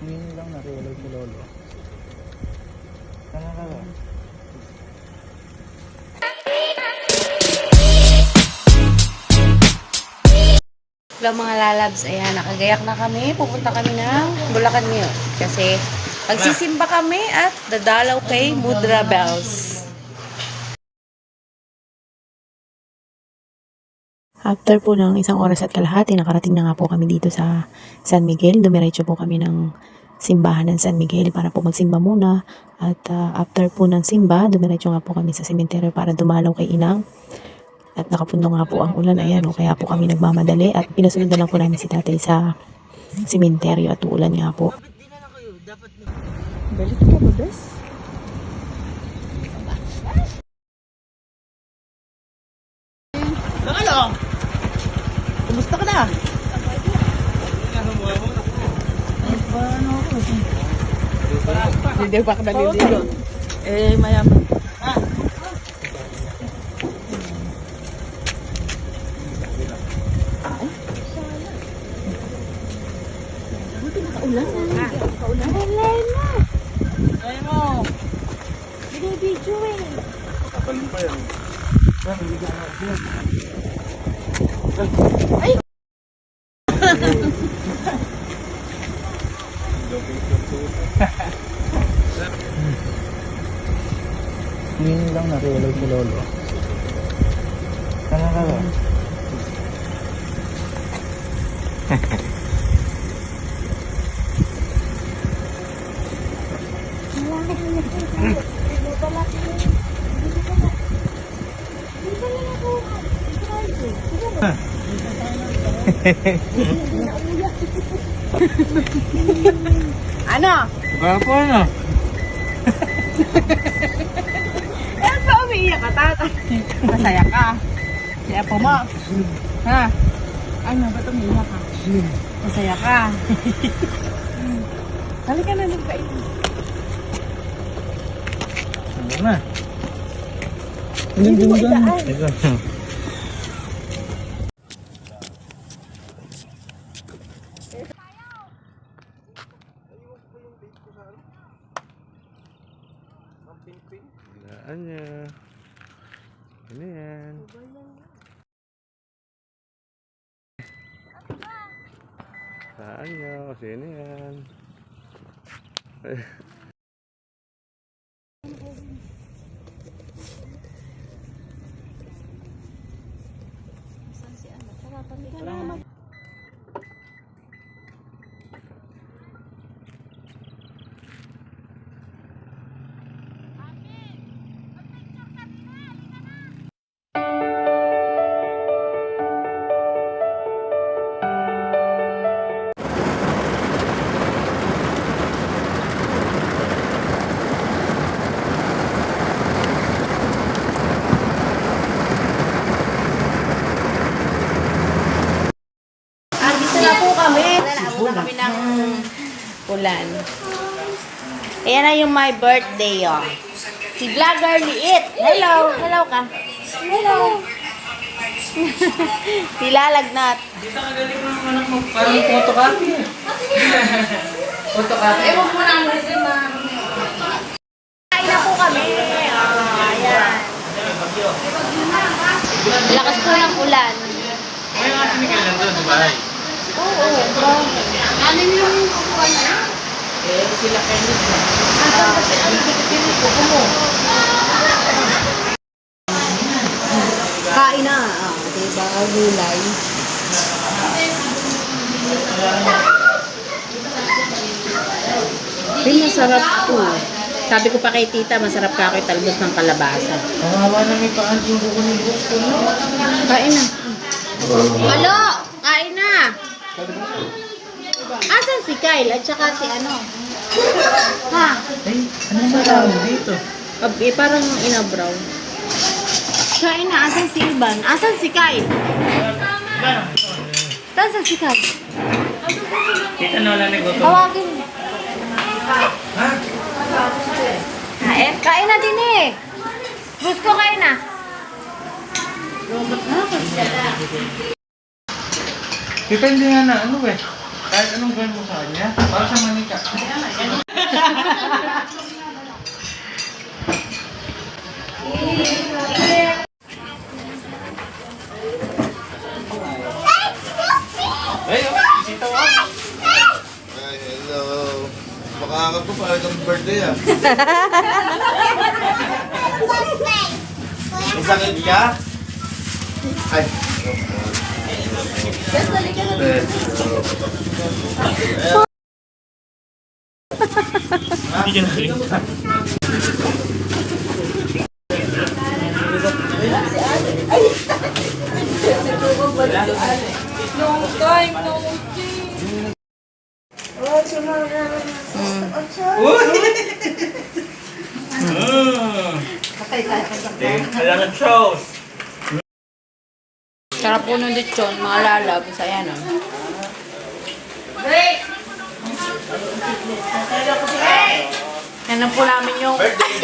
Ngayon lang na-realize si Lolo. Ano na ba? Hello mga lalabs, ayan, nakagayak na kami. Pupunta kami ng Bulacan ngayon. Kasi magsisimba kami at dadalaw kay Mudra Bells. After po ng 1 oras at kalahati, nakarating na nga po kami dito sa San Miguel. Dumiretso po kami ng simbahan ng San Miguel para po magsimba muna. At after po ng simba, dumiretso nga po kami sa sementeryo para dumalaw kay Inang. At nakapundo nga po ang ulan, ayan o, kaya po kami nagmamadali at pinasunod na lang po namin si tatay sa sementeryo at uulan nga po. Balik ka ba, bes? Ano? Kumusta ka na? Hindi pa ka naliligo. Eh, mayaman. Nakaulan na. Nakaulan na. Ay mo! Binibidyo eh. Kapalin pa yan. Ngayon lang na-realize si Lolo. Ano na ba? Ano? Gwapo ano? Eh, ba umiiyak ka, tatay? Masaya ka. Kaya po mo. Ha? Ano, ba't umiiyak ka? Masaya ka. Halika na, nagpain. Ano na? Hindi mo idaan. Ito. Daan niya. Ano yan? Daan niya. Kasi ano yan? Dito na po kami. Nauna kami ng ulan. Ayan na yung my birthday, oh. Si Vlogger Liit. Hello. Hello ka. Hello. Si Lalagnat. Dito ka galing ng anak mo. Parang photocopy. Photocopy. Ewan mo na ang resume. Kain na po kami. Oh, ayan. Lakas po ng ulan. May mga sinigil nandun sa bahay. Oo. Ano yung kukuha na? Eh, sila kayo nito. Asan ba si ano? Kuko mo. Kain na. Ah, diba? Gulay. Ay, masarap po. Sabi ko pa kay tita, masarap ka ako italbos ng kalabasa. Kawawa na may paan yung buko ng gusto. Kain na. Halo! Kain na! Asan si Kyle at saka si ano? Ha? Ay, ano ba tawag dito? Parang inabraw. Kain na. Asan si Ivan? Asan si Kyle? Asan si Kyle? Kita na wala nagutom. Tawagin. Kain? Kain na din eh. Gusto kain na. Depende nga na ano eh. Kahit anong gawin mo sa kanya, para sa manika. Ay, hello. Makakap ko para kang birthday ah. May sakit ka? Ay. Hindi ka nakita. Kailangan shows. Sarap po nung lechon, mga lalab. Saya na. Yan lang po namin yung... Birthday!